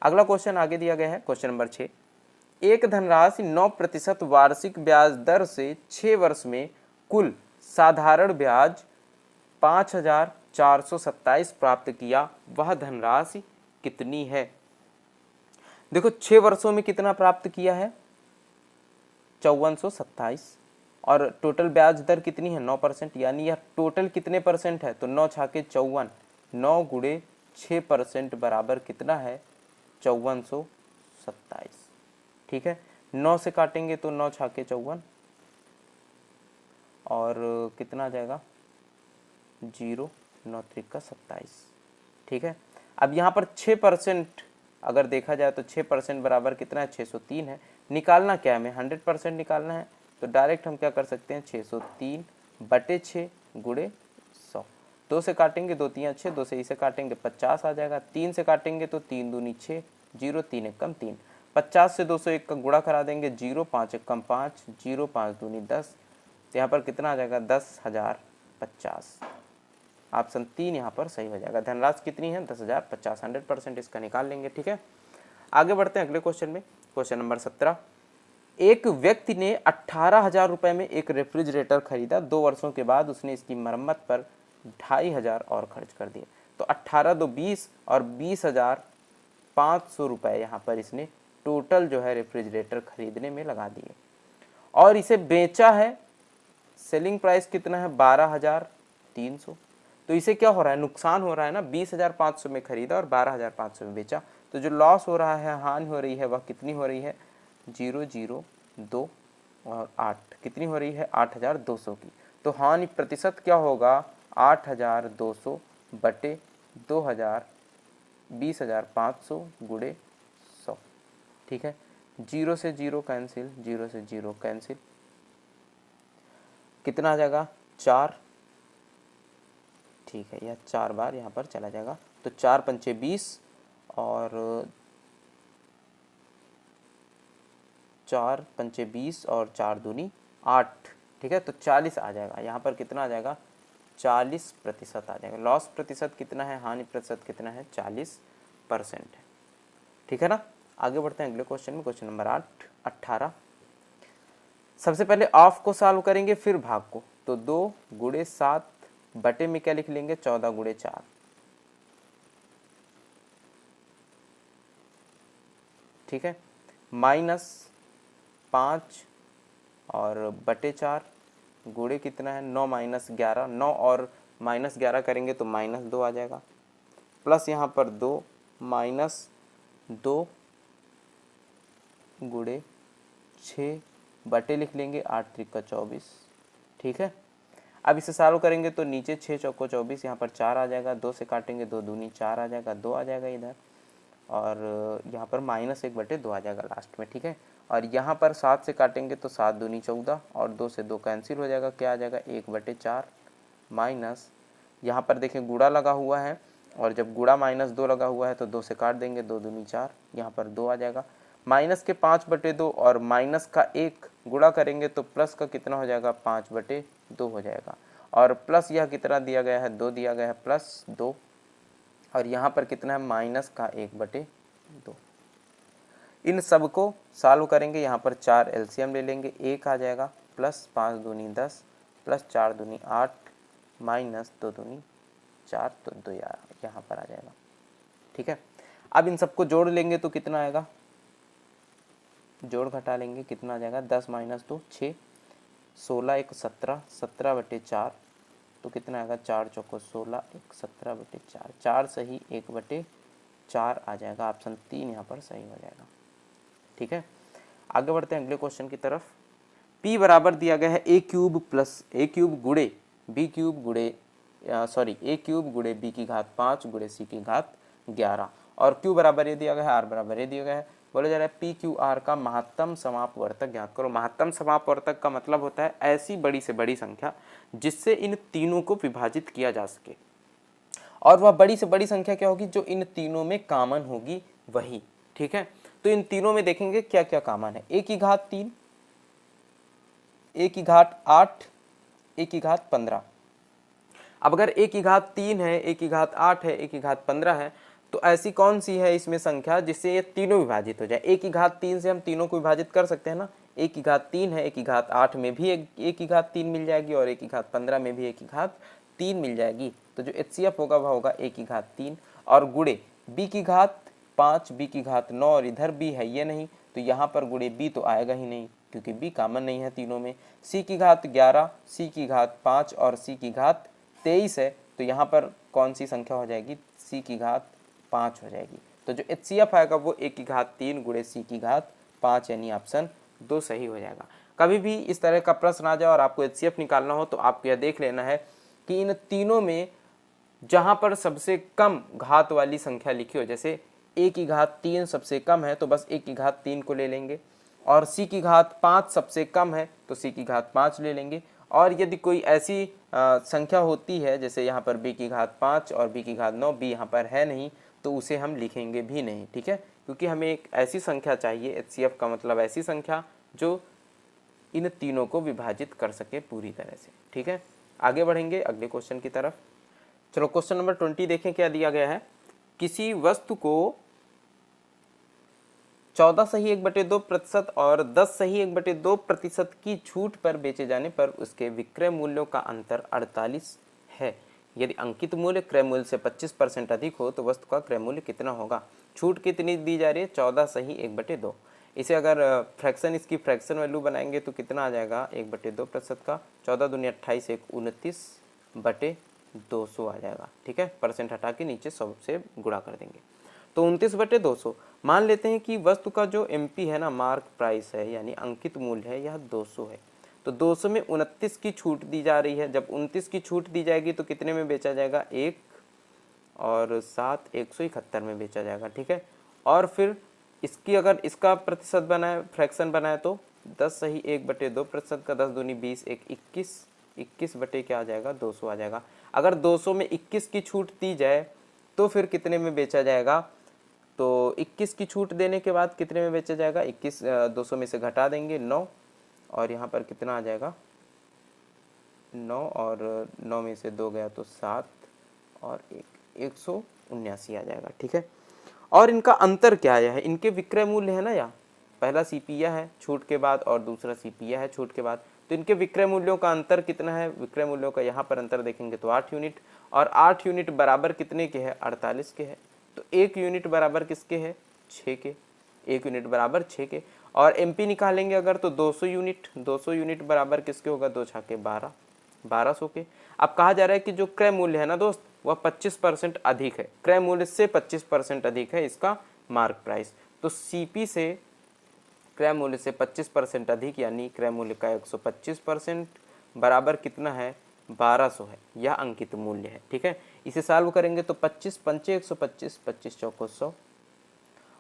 अगला क्वेश्चन आगे दिया गया है, क्वेश्चन नंबर 6। एक धनराशि 9% वार्षिक ब्याज दर से 6 वर्ष में कुल साधारण ब्याज 5427 प्राप्त किया, वह धनराशि कितनी है। देखो 6 वर्षों में कितना प्राप्त किया है 5427 और टोटल ब्याज दर कितनी है 9%, यानी यह टोटल कितने परसेंट है, तो 9 छाके 54, 9 गुणे 6% बराबर कितना है 5427। ठीक है, 9 से काटेंगे तो 9 छाके 54 और कितना आ जाएगा 0, 9 त्रिका 27। ठीक है, अब यहाँ पर 6% अगर देखा जाए तो 6% बराबर कितना है 603 है। निकालना क्या है, हमें 100% निकालना है, तो डायरेक्ट हम क्या कर सकते हैं 603 बटे 6 गुणे 100, 2 से काटेंगे 2 तियाँ 6, 2 से इसे काटेंगे 50 आ जाएगा, 3 से काटेंगे तो 3 दूनी 6, 0 3 एकम 3, 50 से 201 का गुणा करा देंगे 0 5 एकम 5, 0 5 दूनी 10, तो यहाँ पर कितना आ जाएगा 10,050। ऑप्शन 3 यहाँ पर सही हो जाएगा। धनराशि कितनी है 10,050, 100% इसका निकाल लेंगे। ठीक है, आगे बढ़ते हैं अगले क्वेश्चन में, क्वेश्चन नंबर 17। एक व्यक्ति ने 18,000 रुपये में एक रेफ्रिजरेटर खरीदा, 2 वर्षों के बाद उसने इसकी मरम्मत पर 2,500 और खर्च कर दिए, तो 18 दो 20 और 20,500 रुपये यहाँ पर इसने टोटल जो है रेफ्रिजरेटर खरीदने में लगा दिए और इसे बेचा है, सेलिंग प्राइस कितना है 12,300, तो इसे क्या हो रहा है नुकसान हो रहा है ना, 20,500 में खरीदा और 12,500 में बेचा, तो जो लॉस हो रहा है, हानि हो रही है, वह कितनी हो रही है 0 0 2 और 8, कितनी हो रही है 8,200 की। तो हानि प्रतिशत क्या होगा 8,200 बटे 2,000 20,500 गुणे 100। ठीक है, 0 से 0 कैंसिल, 0 से 0 कैंसिल, कितना आ जाएगा 4। ठीक है, यह 4 बार यहाँ पर चला जाएगा, तो 4 पंचे 20 और 4 पंचे 20 और 4 दूनी 8। ठीक है, तो 40 आ जाएगा, यहाँ पर कितना आ जाएगा 40% आ जाएगा। लॉस प्रतिशत कितना है, हानि प्रतिशत कितना है 40% है। ठीक है ना, आगे बढ़ते हैं अगले क्वेश्चन में, क्वेश्चन नंबर 18। सबसे पहले ऑफ को सॉल्व करेंगे फिर भाग को, तो 2 गुणे 7 बटे में क्या लिख लेंगे 14 गुणे 4। ठीक है, -5 और बटे 4 गुणे कितना है 9 -11, 9 और -11 करेंगे तो -2 आ जाएगा, प्लस यहाँ पर 2 -2 गुणे 6 बटे लिख लेंगे 8 त्रिका 24। ठीक है, अब इसे सॉल्व करेंगे तो नीचे 6 चौको 24, यहाँ पर 4 आ जाएगा, 2 से काटेंगे 2 दूनी 4 आ जाएगा, 2 आ जाएगा इधर, और यहाँ पर -1 बटे 2 आ जाएगा लास्ट में। ठीक है, और यहाँ पर 7 से काटेंगे तो 7 दूनी 14 और 2 से 2 कैंसिल हो जाएगा, क्या आ जाएगा 1 बटे 4 माइनस, यहाँ पर देखें गुणा लगा हुआ है और जब गुणा -2 लगा हुआ है तो 2 से काट देंगे, 2 दूनी 4, यहाँ पर 2 आ जाएगा, माइनस के 5 बटे 2 और माइनस का 1 गुणा करेंगे तो प्लस का कितना हो जाएगा 5 बटे 2 हो जाएगा, और प्लस यह कितना दिया गया है 2 दिया गया है, +2, और यहाँ पर कितना है माइनस का 1 बटे 2। इन सब को सॉल्व करेंगे, यहाँ पर 4 एलसीएम ले लेंगे, 1 आ जाएगा प्लस 5 दूनी 10 प्लस 4 दूनी 8 माइनस 2 दूनी 4, तो 2 यहाँ पर आ जाएगा। ठीक है, अब इन सबको जोड़ लेंगे तो कितना आएगा, जोड़ घटा लेंगे कितना आ जाएगा, 10 माइनस 2 6, 16 1 17, 17/4, तो कितना आएगा, 4 चौको 16, 1 17/4, 4 सही 1/4 आ जाएगा। ऑप्शन 3 यहाँ पर सही हो जाएगा। ठीक है, आगे बढ़ते हैं अगले क्वेश्चन की तरफ। P बराबर दिया गया है a cube plus a cube गुड़े b क्यूब गुड़े a क्यूब गुड़े b की घात 5 गुड़े c की घात 11, और q बराबर ये दिया गया है, r बराबर ये दिया गया है। बोला जा रहा है पी क्यू आर का महत्तम समापवर्तक ज्ञात करो। महत्तम समापवर्तक का मतलब होता है ऐसी बड़ी से बड़ी संख्या जिससे इन तीनों को विभाजित किया जा सके, और वह बड़ी से बड़ी संख्या क्या होगी, जो इन तीनों में कॉमन होगी वही। ठीक है, तो इन तीनों में देखेंगे क्या क्या कॉमन है। a की घात 3, a की घात 8, a की घात 15। अब अगर a की घात 3 है, a की घात 8 है, a की घात 15 है, तो ऐसी कौन सी है इसमें संख्या जिससे ये तीनों विभाजित हो जाए। a की घात 3 से हम तीनों को विभाजित कर सकते हैं ना, a की घात 3 है, a की घात 8 में भी a की घात 3 मिल जाएगी, और a की घात 15 में भी a की घात 3 मिल जाएगी। तो जो HCF होगा वह होगा a की घात 3, और गुड़े b की घात 5, b की घात 9, और इधर b है ये नहीं, तो यहाँ पर गुड़े b तो आएगा ही नहीं क्योंकि b कॉमन नहीं है तीनों में। c की घात 11, c की घात 5 और c की घात 23 है, तो यहाँ पर कौन सी संख्या हो जाएगी, c की घात 5 हो जाएगी। तो जो HCF आएगा वो a की घात 3 गुड़े c की घात 5, यानी ऑप्शन 2 सही हो जाएगा। कभी भी इस तरह का प्रश्न आ जाए और आपको HCF निकालना हो तो आपको यह देख लेना है कि इन तीनों में जहाँ पर सबसे कम घात वाली संख्या लिखी हो, जैसे a की घात 3 सबसे कम है तो बस a की घात 3 को ले लेंगे, और c की घात 5 सबसे कम है तो c की घात 5 ले लेंगे। और यदि कोई ऐसी संख्या होती है जैसे यहाँ पर b की घात 5 और b की घात 9, b यहाँ पर है नहीं, तो उसे हम लिखेंगे भी नहीं। ठीक है, क्योंकि हमें एक ऐसी संख्या चाहिए, HCF का मतलब ऐसी संख्या जो इन तीनों को विभाजित कर सके पूरी तरह से। ठीक है, आगे बढ़ेंगे अगले क्वेश्चन की तरफ। चलो क्वेश्चन नंबर 20 देखें क्या दिया गया है। किसी वस्तु को 14 सही 1/2% और 10 सही 1/2% की छूट पर बेचे जाने पर उसके विक्रय मूल्यों का अंतर 48 है। यदि अंकित मूल्य क्रय मूल्य से 25% अधिक हो तो वस्तु का क्रय मूल्य कितना होगा। छूट कितनी दी जा रही है, 14 सही 1/2। इसे अगर फ्रैक्शन इसकी फ्रैक्शन वैल्यू बनाएंगे तो कितना आ जाएगा 1/2% का, 14 दूनी 28, 1 29/200 आ जाएगा। ठीक है, परसेंट हटा के नीचे 100 से गुणा कर देंगे तो 29/200। मान लेते हैं कि वस्तु का जो MP है ना, मार्क प्राइस है यानी अंकित मूल्य है, यह 200 है। तो 200 में 29 की छूट दी जा रही है। जब 29 की छूट दी जाएगी तो कितने में बेचा जाएगा, 1 और 7 171 में बेचा जाएगा। ठीक है, और फिर इसकी अगर इसका प्रतिशत बनाए, फ्रैक्शन बनाए, तो 10 सही 1/2% का 10 दूनी 20, 1 21, 21 बटे क्या आ जाएगा 200 आ जाएगा। अगर 200 में 21 की छूट दी जाए तो फिर कितने में बेचा जाएगा, तो 21 की छूट देने के बाद कितने में बेचा जाएगा, 21 200 में से घटा देंगे 9, और यहाँ पर कितना आ जाएगा 9, और 9 में से 2 गया तो 7 और 179 आ जाएगा। ठीक है, और इनका अंतर क्या है, इनके विक्रय मूल्य है ना, या पहला CP है छूट के बाद और दूसरा CP है छूट के बाद, तो इनके विक्रय मूल्यों का अंतर कितना है। विक्रय मूल्यों का यहाँ पर अंतर देखेंगे तो 8 यूनिट, और 8 यूनिट बराबर कितने के है, 48 के है। तो 1 यूनिट बराबर किसके है, 6 के। 1 यूनिट बराबर 6 के, और MP निकालेंगे अगर तो 200 यूनिट, 200 यूनिट बराबर किसके होगा, 2 छाके 12, 1200 के। अब कहा जा रहा है कि जो क्रय मूल्य है ना दोस्त, वह 25% अधिक है, क्रय मूल्य से 25% अधिक है इसका मार्क प्राइस। तो CP से क्रय मूल्य से 25% अधिक, यानी क्रय मूल्य का 125% बराबर कितना है, 1200 है, यह अंकित मूल्य है। ठीक है, इसे सॉल्व करेंगे तो 25 पंचे 125, 25 चौको 100,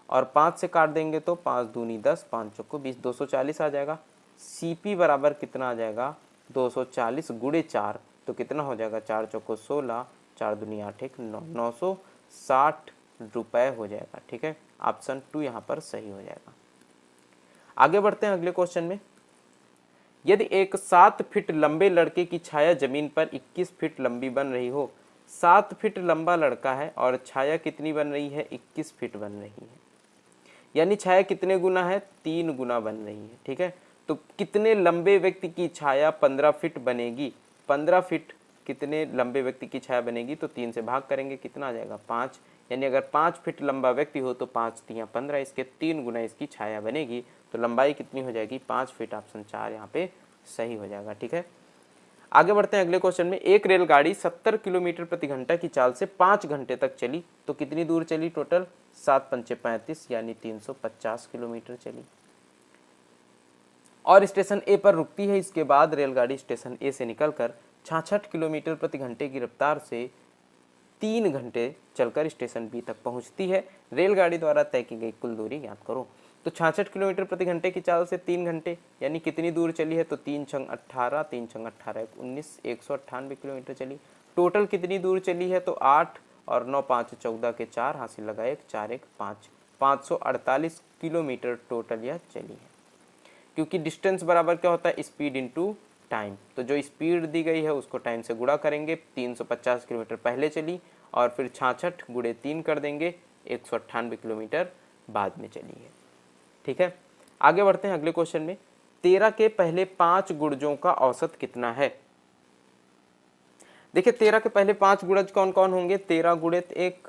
और 5 से काट देंगे तो 5 दूनी 10, 5 चौको 20, 240 आ जाएगा। CP बराबर कितना आ जाएगा, 240 गुड़े 4, तो कितना हो जाएगा, 4 चौको 16, 4 दूनी 8, 1 9, 960 रुपये हो जाएगा। ठीक है, ऑप्शन 2 यहाँ पर सही हो जाएगा। आगे बढ़ते हैं अगले क्वेश्चन में। यदि एक 7 फीट लंबे लड़के की छाया जमीन पर 21 फीट लंबी बन रही हो, 7 फीट लंबा लड़का है और छाया कितनी बन रही है, 21 फीट बन रही है, यानी छाया कितने गुना है, 3 गुना बन रही है। ठीक है, तो कितने लंबे व्यक्ति की छाया 15 फीट बनेगी, 15 फीट कितने लंबे व्यक्ति की छाया बनेगी, तो 3 से भाग करेंगे, कितना आ जाएगा 5, यानी अगर 5 फीट लंबा व्यक्ति हो तो 5 3 15, इसके 3 गुना इसकी छाया बनेगी, तो लंबाई कितनी हो जाएगी 5 फीट, ऑप्शन 4 यहाँ पे सही हो जाएगा। ठीक है, आगे बढ़ते हैं अगले क्वेश्चन में। एक रेलगाड़ी 70 किलोमीटर प्रति घंटा की चाल से 5 घंटे तक चली, तो कितनी दूर चली टोटल, 7 पंचे 35 यानी 350 किलोमीटर चली, और स्टेशन ए पर रुकती है। इसके बाद रेलगाड़ी स्टेशन ए से निकलकर 66 किलोमीटर प्रति घंटे की रफ्तार से 3 घंटे चलकर स्टेशन बी तक पहुंचती है। रेलगाड़ी द्वारा तय की गई कुल दूरी ज्ञात करो। तो 66 किलोमीटर प्रति घंटे की चाल से 3 घंटे यानी कितनी दूर चली है, तो 3 छंग 18, 3 छंग 18 19, 198 किलोमीटर चली। टोटल कितनी दूर चली है, तो 8 और 9 5 14 के 4 हासिल लगाए 4 1 5, 548 किलोमीटर टोटल यह चली है। क्योंकि डिस्टेंस बराबर क्या होता है, स्पीड इनटू टाइम, तो जो स्पीड दी गई है उसको टाइम से गुणा करेंगे। 350 किलोमीटर पहले चली और फिर 66 गुणे 3 कर देंगे, 198 किलोमीटर बाद में चली है। ठीक है, आगे बढ़ते हैं अगले क्वेश्चन में। 13 के पहले 5 गुणजों का औसत कितना है। देखिए 13 के पहले 5 गुणज कौन कौन होंगे, 13 गुणित 1,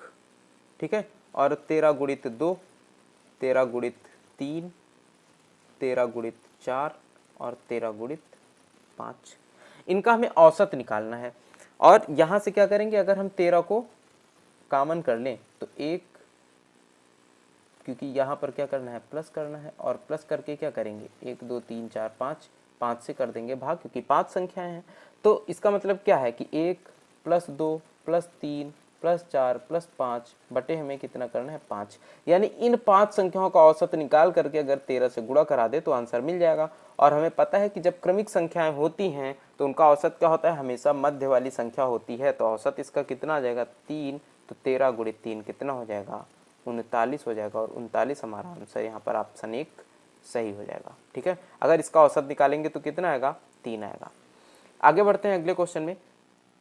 ठीक है, और 13 गुणित 2, 13 गुणित 3, 13 गुणित 4 और 13 गुणित 5। इनका हमें औसत निकालना है। और यहां से क्या करेंगे, अगर हम 13 को कॉमन कर लें तो 1, क्योंकि यहाँ पर क्या करना है, प्लस करना है, और प्लस करके क्या करेंगे, 1 2 3 4 5, 5 से कर देंगे भाग, क्योंकि 5 संख्याएं हैं। तो इसका मतलब क्या है कि 1 + 2 + 3 + 4 + 5 बटे हमें कितना करना है 5, यानी इन 5 संख्याओं का औसत निकाल करके अगर 13 से गुणा करा दे तो आंसर मिल जाएगा। और हमें पता है कि जब क्रमिक संख्याएं होती हैं तो उनका औसत क्या होता है, हमेशा मध्य वाली संख्या होती है। तो औसत इसका कितना आ जाएगा 3, तो 13 गुणित 3 कितना हो जाएगा 39 हो जाएगा, और 39 हमारा आंसर यहाँ पर ऑप्शन 1 सही हो जाएगा। ठीक है, अगर इसका औसत निकालेंगे तो कितना आएगा 3 आएगा। आगे बढ़ते हैं अगले क्वेश्चन में।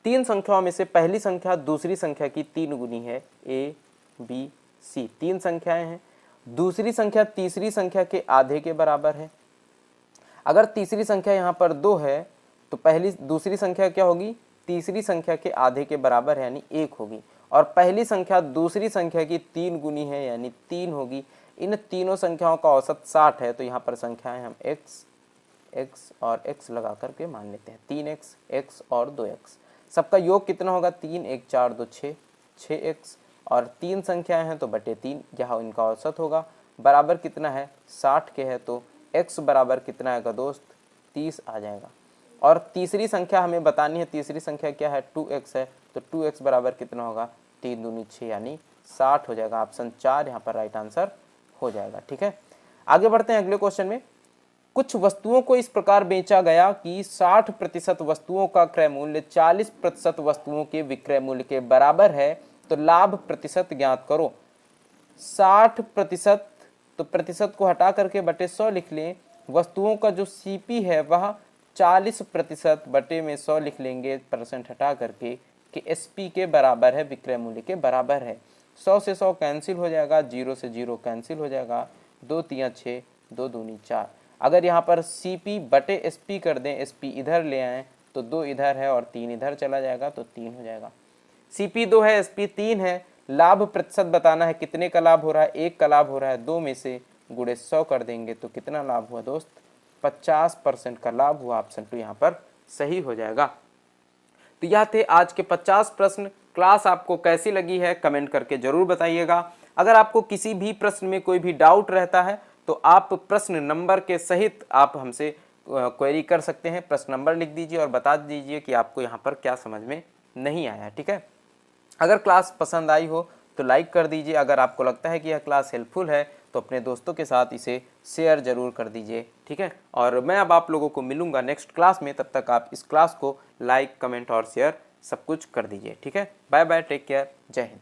3 संख्याओं में से पहली संख्या दूसरी संख्या की 3 गुनी है, A B C 3 संख्याएं हैं। दूसरी संख्या तीसरी संख्या के आधे के बराबर है। अगर तीसरी संख्या यहाँ पर 2 है तो दूसरी संख्या क्या होगी, तीसरी संख्या के आधे के बराबर है यानी 1 होगी। और पहली संख्या दूसरी संख्या की 3 गुनी है यानी 3 होगी। इन तीनों संख्याओं का औसत 60 है। तो यहाँ पर संख्याएं हम x और x लगा करके मान लेते हैं, 3x, x और 2x। सबका योग कितना होगा, 3 1 4 2 6, 6x, और 3 संख्याएं हैं तो बटे 3, यहाँ इनका औसत होगा। बराबर कितना है 60 के है, तो x बराबर कितना आएगा दोस्त 30 आ जाएगा। और तीसरी संख्या हमें बतानी है, तीसरी संख्या क्या है 2x है, तो 2x बराबर कितना होगा 3 दूनी 6 यानी 60 हो जाएगा। ऑप्शन 4 यहाँ पर राइट आंसर हो जाएगा। ठीक है, आगे बढ़ते हैं अगले क्वेश्चन में। कुछ वस्तुओं को इस प्रकार बेचा गया कि 60% वस्तुओं का क्रय मूल्य 40% वस्तुओं के विक्रय मूल्य के बराबर है, तो लाभ प्रतिशत ज्ञात करो। 60%, तो प्रतिशत को हटा करके बटे 100 लिख लें। वस्तुओं का जो CP है वह 40% बटे में 100 लिख लेंगे, परसेंट हटा करके, कि SP के बराबर है, विक्रय मूल्य के बराबर है। 100 से 100 कैंसिल हो जाएगा, 0 से 0 कैंसिल हो जाएगा, 2 3 6, 2 दूनी 4। अगर यहाँ पर CP बटे SP कर दें, SP इधर ले आएँ तो 2 इधर है और 3 इधर चला जाएगा, तो 3 हो जाएगा। CP 2 है, SP 3 है। लाभ प्रतिशत बताना है, कितने का लाभ हो रहा है, 1 का लाभ हो रहा है, 2 में से गुणे 100 कर देंगे तो कितना लाभ हुआ दोस्त 50% का लाभ हुआ। ऑप्शन 2 यहाँ पर सही हो जाएगा। तो यह थे आज के 50 प्रश्न। क्लास आपको कैसी लगी है कमेंट करके जरूर बताइएगा। अगर आपको किसी भी प्रश्न में कोई भी डाउट रहता है तो आप प्रश्न नंबर के सहित आप हमसे क्वेरी कर सकते हैं। प्रश्न नंबर लिख दीजिए और बता दीजिए कि आपको यहाँ पर क्या समझ में नहीं आया। ठीक है, अगर क्लास पसंद आई हो तो लाइक कर दीजिए। अगर आपको लगता है कि यह क्लास हेल्पफुल है तो अपने दोस्तों के साथ इसे शेयर जरूर कर दीजिए। ठीक है, और मैं अब आप लोगों को मिलूंगा नेक्स्ट क्लास में। तब तक आप इस क्लास को लाइक, कमेंट और शेयर सब कुछ कर दीजिए। ठीक है, बाय बाय, टेक केयर, जय हिंद।